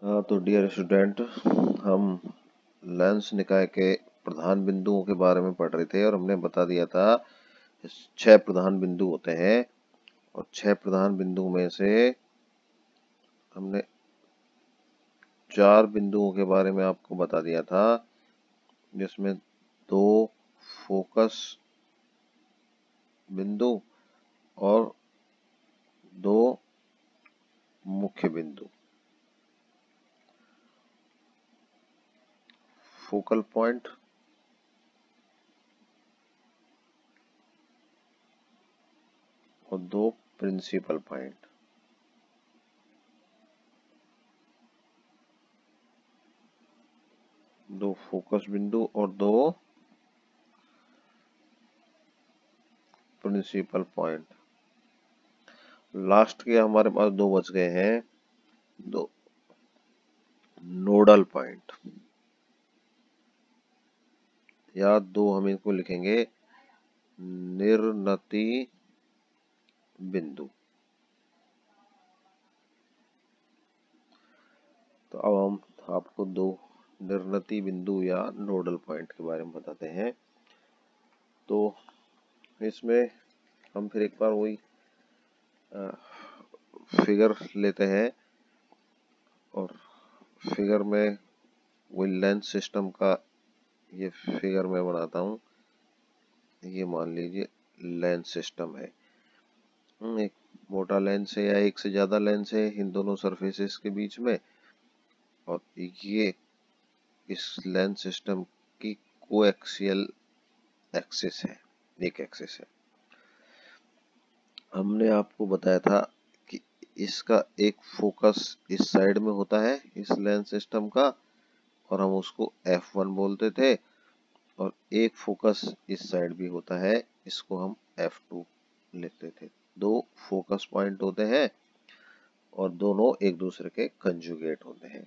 हाँ, तो dear student, हम लेंस निकाय के प्रधान बिंदुओं के बारे में पढ़ रहे थे और हमने बता दिया था 6 प्रधान बिंदु होते हैं और 6 प्रधान बिंदु में से हमने 4 बिंदुओं के बारे में आपको बता दिया था, जिसमें 2 फोकस बिंदु और 2 मुख्य बिंदु। फोकल पॉइंट और 2 प्रिंसिपल पॉइंट। दो फोकस बिंदु और 2 प्रिंसिपल पॉइंट। लास्ट के हमारे पास 2 बच गए हैं, 2 नोडल पॉइंट, या 2 हम इनको लिखेंगे निर्णती बिंदु। तो अब हम आपको 2 निर्णती बिंदु या नोडल पॉइंट के बारे में बताते हैं। तो इसमें हम फिर एक बार वही फिगर लेते हैं और फिगर में वही लेंस सिस्टम का ये फिगर मैं बनाता हूँ। ये मान लीजिए लेंस सिस्टम है, एक मोटा लेंस है या एक से ज्यादा लेंस है इन दोनों सरफेसेस के बीच में, और ये इस लेंस सिस्टम की कोएक्सियल एक्सिस है, एक एक्सिस है। हमने आपको बताया था कि इसका एक फोकस इस साइड में होता है इस लेंस सिस्टम का, और हम उसको F1 बोलते थे, और एक फोकस इस साइड भी होता है, इसको हम F2 लेते थे। 2 फोकस पॉइंट होते हैं और दोनों एक दूसरे के कंजुगेट होते हैं।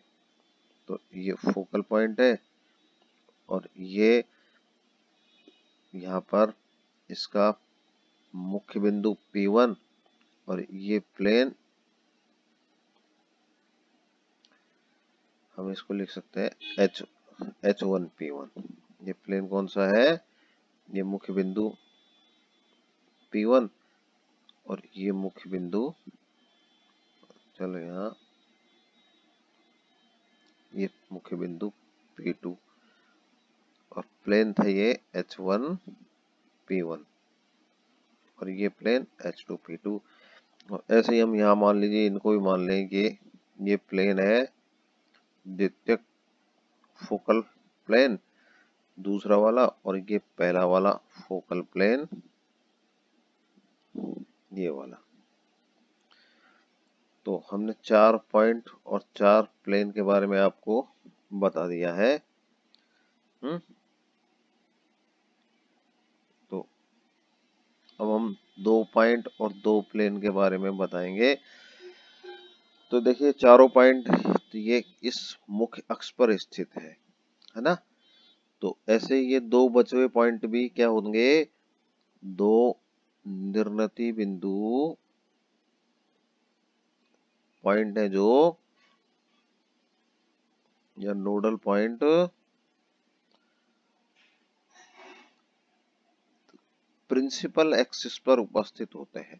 तो ये फोकल पॉइंट है और ये यहाँ पर इसका मुख्य बिंदु P1, और ये प्लेन हम इसको लिख सकते हैं H1P1। ये प्लेन कौन सा है? ये मुख्य बिंदु P1 और ये मुख्य बिंदु, चलो यहाँ ये मुख्य बिंदु P2, और प्लेन था ये H1P1 और ये प्लेन H2P2। और ऐसे ही हम यहाँ मान लीजिए इनको भी मान लें कि ये प्लेन है द्वितीयक फोकल प्लेन दूसरा वाला, और ये पहला वाला फोकल प्लेन ये वाला। तो हमने 4 पॉइंट और 4 प्लेन के बारे में आपको बता दिया है। तो अब हम 2 पॉइंट और 2 प्लेन के बारे में बताएंगे। तो देखिए चारों पॉइंट ये इस मुख्य अक्ष पर स्थित है ना। तो ऐसे ये 2 बचे हुए पॉइंट भी क्या होंगे? 2 निर्णती बिंदु पॉइंट है जो, या नोडल पॉइंट प्रिंसिपल एक्सिस पर उपस्थित होते हैं।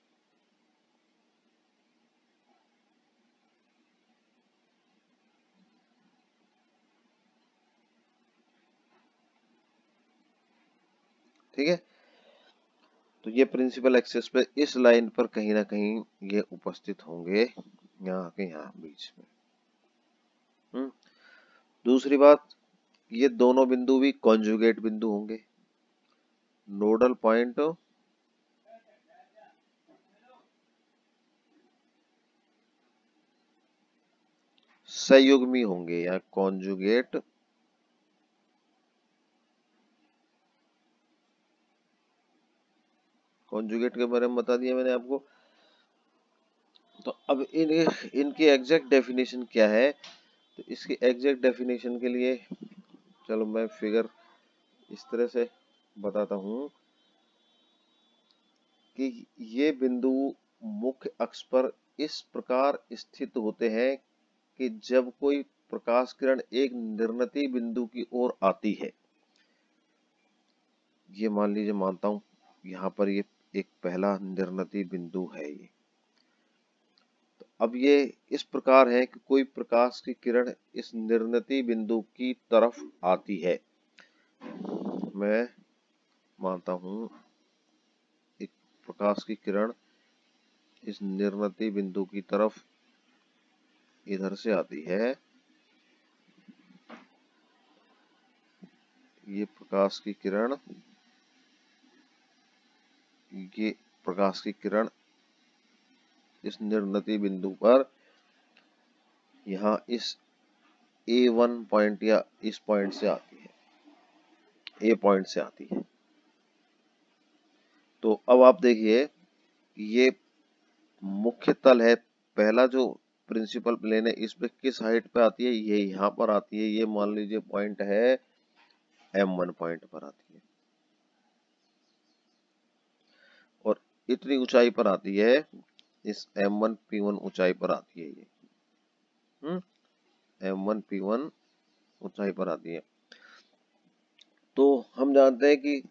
ठीक है, तो ये प्रिंसिपल एक्सिस पे इस लाइन पर कहीं ना कहीं ये उपस्थित होंगे, यहाँ के यहाँ बीच में। दूसरी बात, ये दोनों बिंदु भी कॉन्जुगेट बिंदु होंगे। नोडल पॉइंट संयुग्मी होंगे या कॉन्जुगेट के बारे में बता दिया मैंने आपको। तो अब इनकी एग्जैक्ट डेफिनेशन क्या है? तो इसकी एग्जैक्ट डेफिनेशन के लिए चलो मैं फिगर इस तरह से बताता हूं कि ये बिंदु मुख्य अक्ष पर इस प्रकार स्थित होते हैं कि जब कोई प्रकाश किरण एक निर्णती बिंदु की ओर आती है, ये मान लीजिए, मानता हूं यहाँ पर ये एक पहला निर्णती बिंदु है ये। तो अब ये इस प्रकार है कि कोई प्रकाश की किरण इस निर्णती बिंदु की तरफ आती है। मैं मानता हूं एक प्रकाश की किरण इस निर्णती बिंदु की तरफ इधर से आती है। ये प्रकाश की किरण, ये प्रकाश की किरण इस निर्णती बिंदु पर यहाँ इस A1 पॉइंट या इस पॉइंट से आती है, A पॉइंट से आती है। तो अब आप देखिए, ये मुख्य तल है, पहला जो प्रिंसिपल प्लेन है, इस पे किस हाइट पे आती है, ये यहाँ पर आती है। ये मान लीजिए पॉइंट है M1 पॉइंट पर आती है, और इतनी ऊंचाई पर आती है, इस M1 P1 ऊंचाई पर आती है ये। M1 P1 ऊंचाई पर आती है। तो हम जानते हैं कि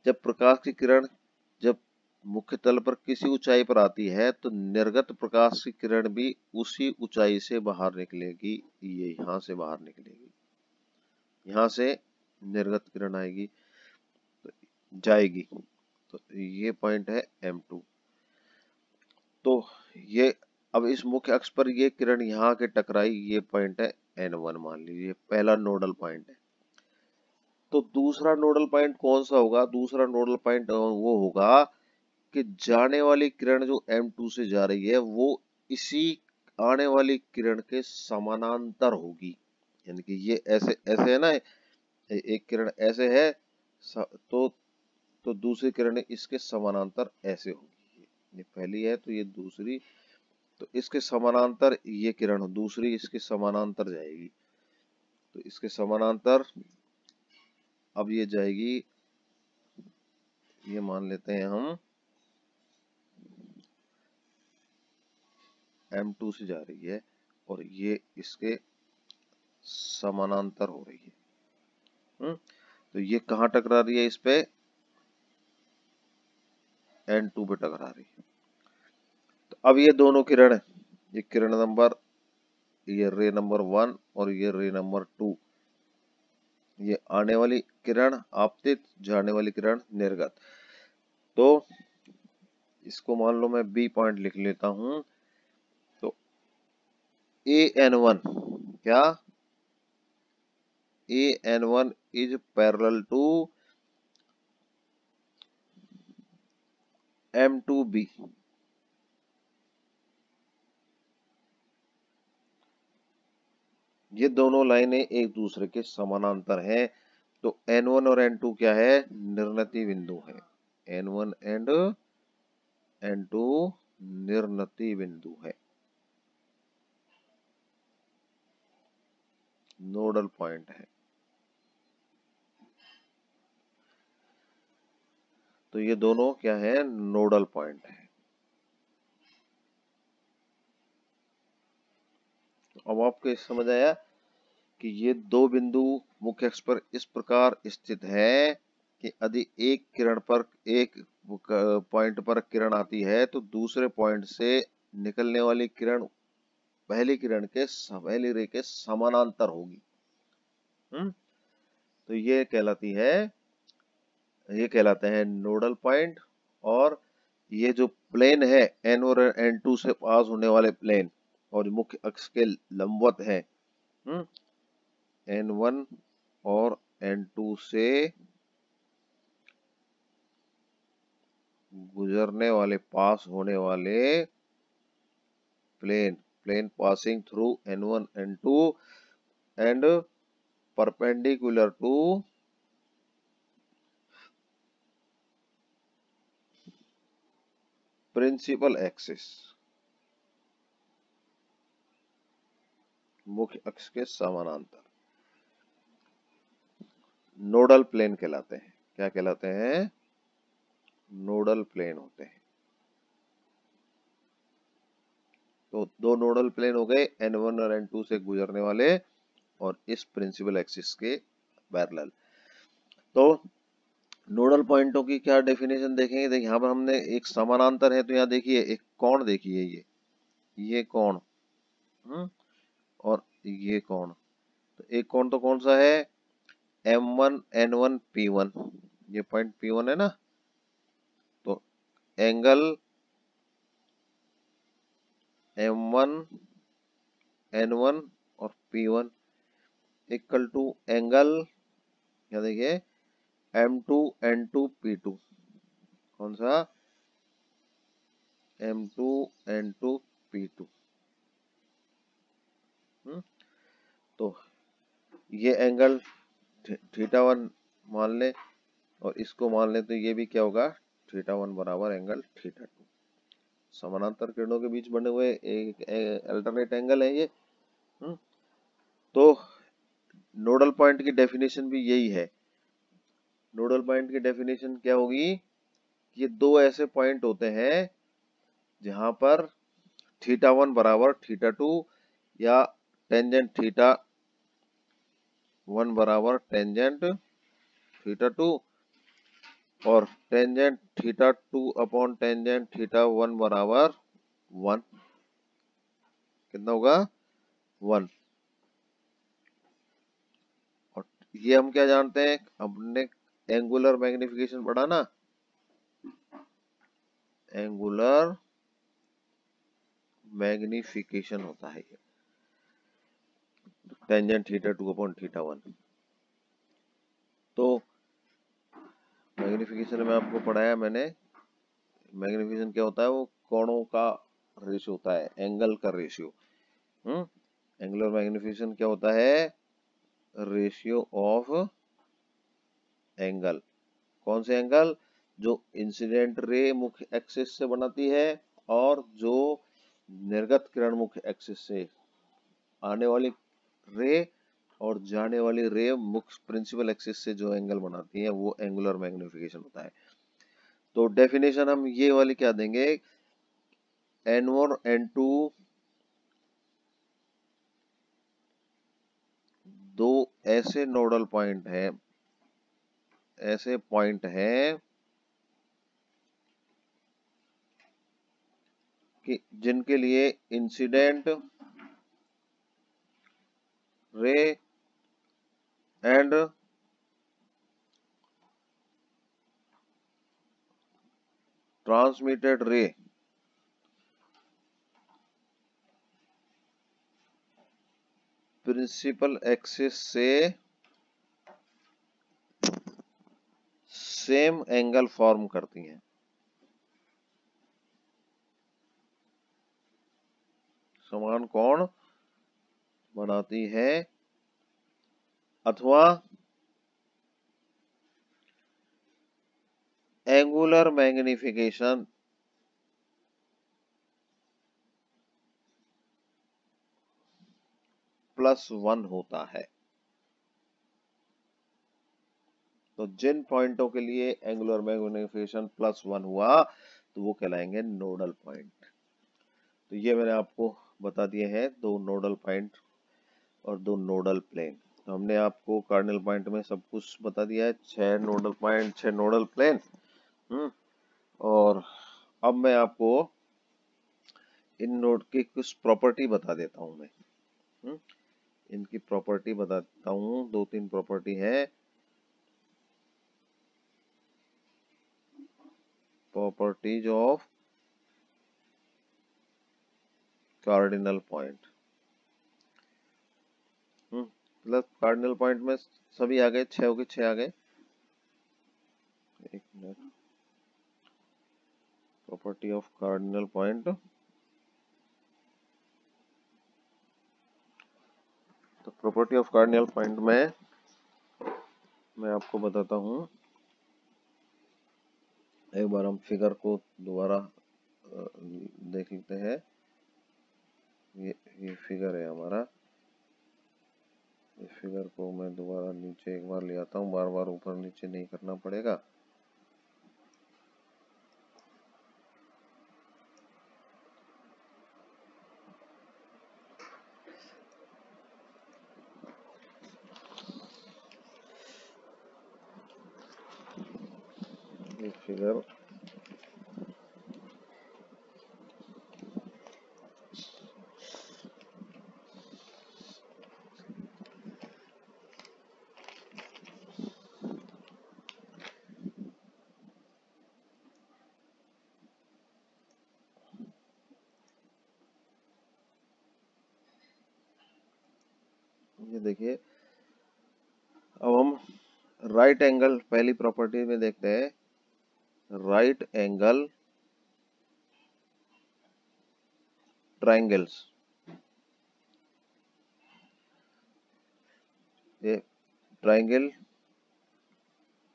जब प्रकाश की किरण जब मुख्य तल पर किसी ऊंचाई पर आती है, तो निर्गत प्रकाश की किरण भी उसी ऊंचाई से बाहर निकलेगी। ये यहाँ से बाहर निकलेगी, यहाँ से निर्गत किरण आएगी, तो जाएगी। तो ये पॉइंट है M2। तो ये अब इस मुख्य अक्ष पर ये किरण यहाँ के टकराई, ये पॉइंट है N1 मान लीजिए, पहला नोडल पॉइंट है। तो दूसरा नोडल पॉइंट कौन सा होगा? दूसरा नोडल पॉइंट वो होगा कि जाने वाली किरण जो M2 से जा रही है, वो इसी आने वाली किरण के समानांतर होगी। यानी कि ये ऐसे ऐसे है ना, एक किरण ऐसे है, तो दूसरी किरण इसके समानांतर ऐसे होगी। ये पहली है तो ये दूसरी, तो इसके समानांतर ये किरण दूसरी इसके समानांतर जाएगी। तो इसके समानांतर अब ये जाएगी, ये मान लेते हैं हम M2 से जा रही है, और ये इसके समानांतर हो रही है। तो ये कहाँ टकरा रही है? इस पे N2 पे टकरा रही है। तो अब ये दोनों किरण है, ये किरण नंबर, ये रे नंबर 1 और ये रे नंबर 2, ये आने वाली किरण आपतित, जाने वाली किरण निर्गत। तो इसको मान लो मैं B पॉइंट लिख लेता हूं। तो AN1 क्या? AN1 is parallel to M2B। ये दोनों लाइनें एक दूसरे के समानांतर हैं। तो N1 और N2 क्या है? निर्णती बिंदु है। N1 एंड N2 निर्णती बिंदु है, नोडल पॉइंट है। तो ये दोनों क्या है? नोडल पॉइंट है। तो अब आपको समझ आया कि ये दो बिंदु मुख्य अक्ष पर इस प्रकार स्थित है कि यदि एक किरण पर, एक पॉइंट पर किरण आती है, तो दूसरे पॉइंट से निकलने वाली किरण पहली किरण के, पहली रे के समानांतर होगी। तो ये कहलाती है, ये कहलाते हैं नोडल पॉइंट। और ये जो प्लेन है N और N2 से पास होने वाले प्लेन और मुख्य अक्ष के लंबवत है, N1 और N2 से गुजरने वाले, पास होने वाले plane passing through N1 N2 and perpendicular to principal axis, मुख्य अक्ष के समानांतर, नोडल प्लेन कहलाते हैं। क्या कहलाते हैं? नोडल प्लेन होते हैं। तो दो नोडल प्लेन हो गए n1 और n2 से गुजरने वाले और इस प्रिंसिपल एक्सिस के पैरेलल। तो नोडल पॉइंटों की क्या डेफिनेशन देखेंगे। देखिए यहाँ पर हमने एक समानांतर है, तो यहाँ देखिए एक कोण, देखिए ये कोण, और ये कोण। तो एक कोण तो कौन सा है, M1 N1 P1, ये पॉइंट P1 है ना। तो एंगल M1 N1 और P1 इक्वल टू एंगल, क्या देखिए, M2 N2 P2, कौन सा, M2 N2 P2। तो ये एंगल θ1 मान ले और इसको मान ले, तो ये भी क्या होगा, θ1 बराबर एंगल θ2। समानांतर किरणों के बीच बने हुए एक अल्टरनेट एंगल है ये। तो नोडल पॉइंट की डेफिनेशन भी यही है। नोडल पॉइंट की डेफिनेशन क्या होगी, ये दो ऐसे पॉइंट होते हैं जहां पर θ1 बराबर θ2 या टेंजेंट θ1 बराबर टेंजेंट θ2 और टेंजेंट θ2 अपॉन टेंजेंट θ1 बराबर 1। कितना होगा, 1। और ये हम क्या जानते हैं, हमने एंगुलर मैग्निफिकेशन पढ़ा ना, एंगुलर मैग्निफिकेशन होता है ये टेंजेंट θ2 अपॉन θ1। तो मैग्निफिकेशन में आपको पढ़ाया मैंने, मैग्निफिकेशन क्या होता है, वो कोणों का रेशियो होता है, एंगल का रेशियो। एंगुलर मैग्निफिकेशन क्या होता है, रेशियो ऑफ एंगल। कौन से एंगल, जो इंसिडेंट रे मुख्य एक्सिस से बनाती है और जो निर्गत किरण मुख्य एक्सिस से, आने वाली रे और जाने वाली रे मुख्य प्रिंसिपल एक्सिस से जो एंगल बनाती है, वो एंगुलर मैग्निफिकेशन होता है। तो डेफिनेशन हम ये वाली क्या देंगे, N1 और N2 दो ऐसे नोडल पॉइंट हैं, ऐसे पॉइंट हैं कि जिनके लिए इंसिडेंट रे एंड ट्रांसमिटेड रे प्रिंसिपल एक्सिस से सेम एंगल फॉर्म करती हैं, समान कोण बनाती है, अथवा एंगुलर मैग्निफिकेशन +1 होता है। तो जिन पॉइंटों के लिए एंगुलर मैग्निफिकेशन +1 हुआ, तो वो कहलाएंगे नोडल पॉइंट। तो ये मैंने आपको बता दिए हैं दो नोडल पॉइंट और दो नोडल प्लेन। तो हमने आपको कार्डिनल पॉइंट में सब कुछ बता दिया है, 6 नोडल पॉइंट, 6 नोडल प्लेन। और अब मैं आपको इन नोड की कुछ प्रॉपर्टी बता देता हूं मैं। इनकी प्रॉपर्टी बताता हूं, 2-3 प्रॉपर्टी है। Properties of cardinal point. मतलब कार्डिनल पॉइंट में सभी आ गए, 6 हो गए, 6 आ गए। एक minute, property of cardinal point. तो प्रॉपर्टी ऑफ कार्डिनल पॉइंट में मैं आपको बताता हूं। एक बार हम फिगर को दोबारा देख लेते हैं। ये फिगर है हमारा। इस फिगर को मैं दोबारा नीचे एक बार ले आता हूँ, बार बार ऊपर नीचे नहीं करना पड़ेगा। फिगर ये देखिए, अब हम राइट एंगल पहली प्रॉपर्टी में देखते हैं। राइट एंगल ट्राइंगल्स, ये triangle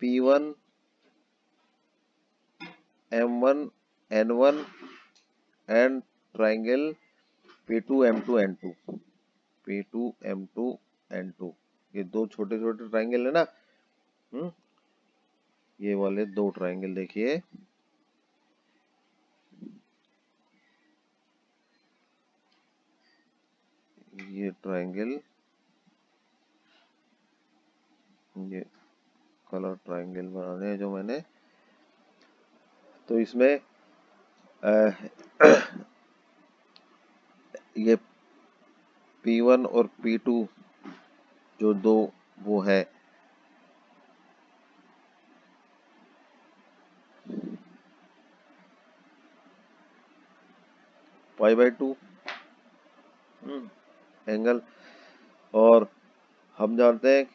P1 M1 N1 and triangle P2 M2 N2, P2 M2 N2, ये दो छोटे छोटे ट्राइंगल है ना। ये वाले दो ट्राइंगल देखिए, ये ट्राइंगल, ये कलर ट्राइंगल बनाने हैं जो मैंने, तो इसमें ये P1 और P2 जो दो वो है, π/2 एंगल, और हम जानते हैं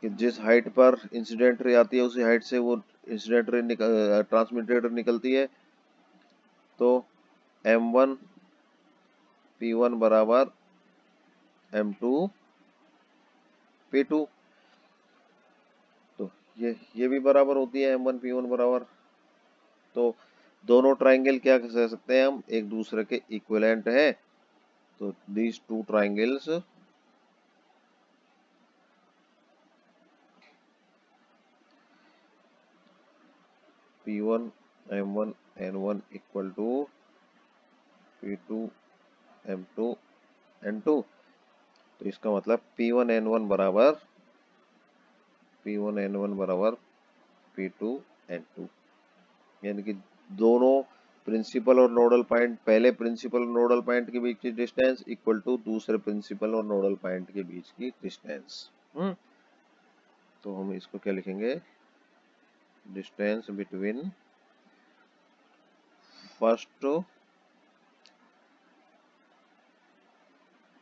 कि जिस हाइट पर इंसिडेंट रे आती है उसी हाइट से वो इंसिडेंट रे ट्रांसमिटेड निकलती है। तो M1 P1 बराबर M2 P2, तो ये भी बराबर होती है M1 P1 बराबर। तो दोनों ट्राइंगल क्या कह सकते हैं हम, एक दूसरे के इक्विवेलेंट है। तो these two triangles P1 M1 N1 equal to P2 M2 N2। तो इसका मतलब P1 N1 बराबर P2 N2, यानी कि दोनों प्रिंसिपल और नोडल पॉइंट, पहले प्रिंसिपल और नोडल पॉइंट के बीच की डिस्टेंस इक्वल टू दूसरे प्रिंसिपल और नोडल पॉइंट के बीच की डिस्टेंस। तो हम इसको क्या लिखेंगे, distance between first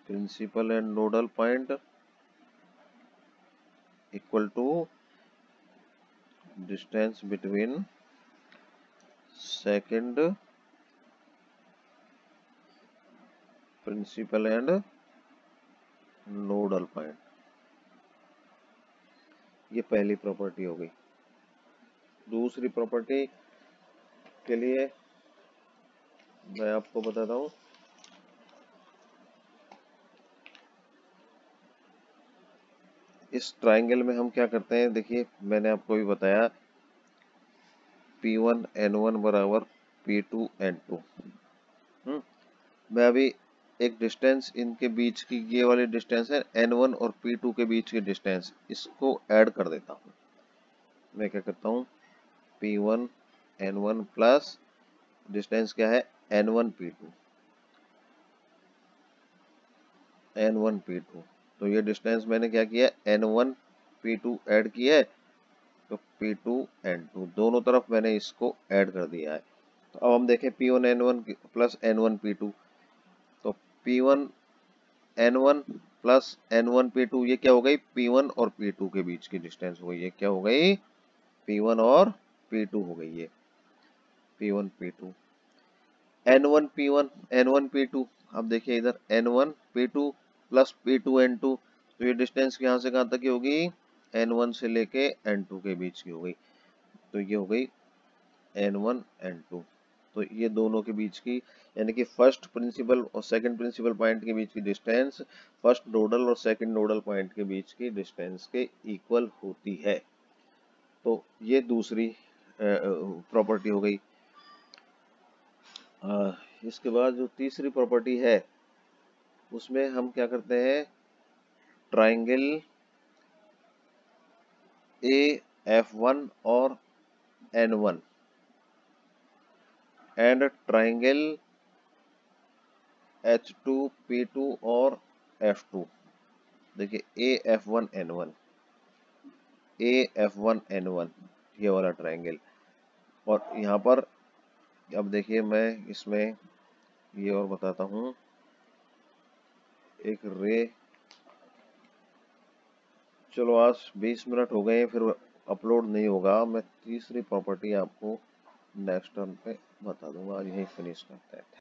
principal and nodal point equal to distance between second principal and nodal point. ये पहली प्रॉपर्टी हो गई। दूसरी प्रॉपर्टी के लिए मैं आपको बताता हूं, इस ट्राइंगल में हम क्या करते हैं, देखिए मैंने आपको भी बताया P1 N1 बराबर P2 N2। मैं अभी एक डिस्टेंस इनके बीच की, ये वाली डिस्टेंस है N1 और P2 के बीच की डिस्टेंस, इसको ऐड कर देता हूँ। मैं क्या करता हूँ, P1 N1 प्लस डिस्टेंस क्या है N1 P2, तो ये डिस्टेंस मैंने क्या किया, N1 P2 ऐड किया है, तो P2 N2 दोनों तरफ मैंने इसको ऐड कर दिया है। तो अब हम देखें P1 N1 plus N1 P2, तो P1 N1 plus N1 P2, ये क्या हो गई, P1 और P2 के बीच की डिस्टेंस हो गई। ये क्या हो गई, P1 और P2 हो गई। ये P1 P2 N1 P1 N1 P2, अब देखिए इधर N1 P2 plus P2 N2, तो ये डिस्टेंस यहाँ से कहाँ तक की होगी, N1 से लेके N2 के बीच की हो गई। तो ये हो गई N1 N2। तो ये दोनों के बीच की, यानी कि फर्स्ट प्रिंसिपल और सेकंड प्रिंसिपल पॉइंट के बीच की डिस्टेंस फर्स्ट नोडल और सेकंड नोडल पॉइंट के बीच की डिस्टेंस के इक्वल होती है। तो ये दूसरी प्रॉपर्टी हो गई। इसके बाद जो तीसरी प्रॉपर्टी है उसमें हम क्या करते हैं, ट्राइंगल AF1 और N1 एंड ट्राइंगल H2P2 और F2। देखिए AF1N1 AF1N1 ये वाला ट्राइंगल। और यहाँ पर अब देखिए मैं इसमें ये और बताता हूँ, एक रे, चलो आज 20 मिनट हो गए फिर अपलोड नहीं होगा। मैं तीसरी प्रॉपर्टी आपको नेक्स्ट टर्न पे बता दूंगा। आज यहीं फिनिश करते हैं।